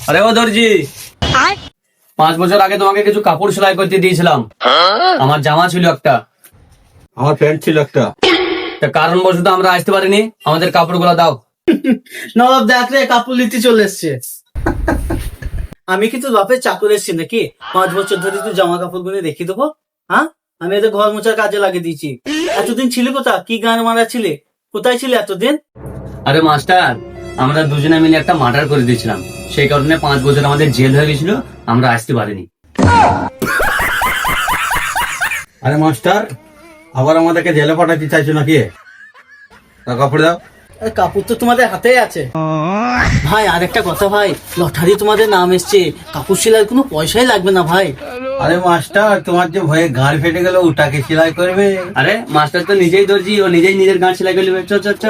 আরে ও দর্জি, 5 বছর আগে তোমাকে কিছু কাপড় সেলাই করতে দিয়েছিলাম। আমার জামা ছিল একটা, আমার প্যান্ট ছিল একটা। তা কারণ বশত আমরা আসতে পারিনি। আমাদের কাপড়গুলো দাও। নবাব দেখ রে, কাপড় নিতে চলে এসছে। আমি কি তোর বাপের চাকর এসছি নাকি 5 বছর ধরে তুই জামা কাপড় গুলো রেখে দেবো? হ্যাঁ, আমি এদের ঘর মোছার কাজে লাগিয়ে দিয়েছি। এতদিন ছিলি কোথায়? কি গান মারা ছিলে? কোথায় ছিলে এতদিন? আরে মাস্টার, আমরা দুজনে মিলে একটা মার্ডার করে দিয়েছিলাম। সেই কারণে 5 বছর আমাদের জেল হয়ে গেছিল, আমরা আসতে পারিনি। আরে মাস্টার, আবার আমাদেরকে জেলে পাঠাতে চাইছো নাকি? তা কাপড় দাও। আরে কাপড় তো তোমাদের হাতেই আছে ভাই। আর একটা কথা ভাই, লটারি তোমাদের নাম এসছে, কাপড় সেলাইয়ের কোনো পয়সাই লাগবে না ভাই। আরে মাস্টার, তোমার যে ভয়ে গাড় ফেটে গেল, ওটাকে সেলাই করবে? আরে মাস্টার তো নিজেই দর্জি, ও নিজেই নিজের গান সেলাই করে নেবে। চ চ চ।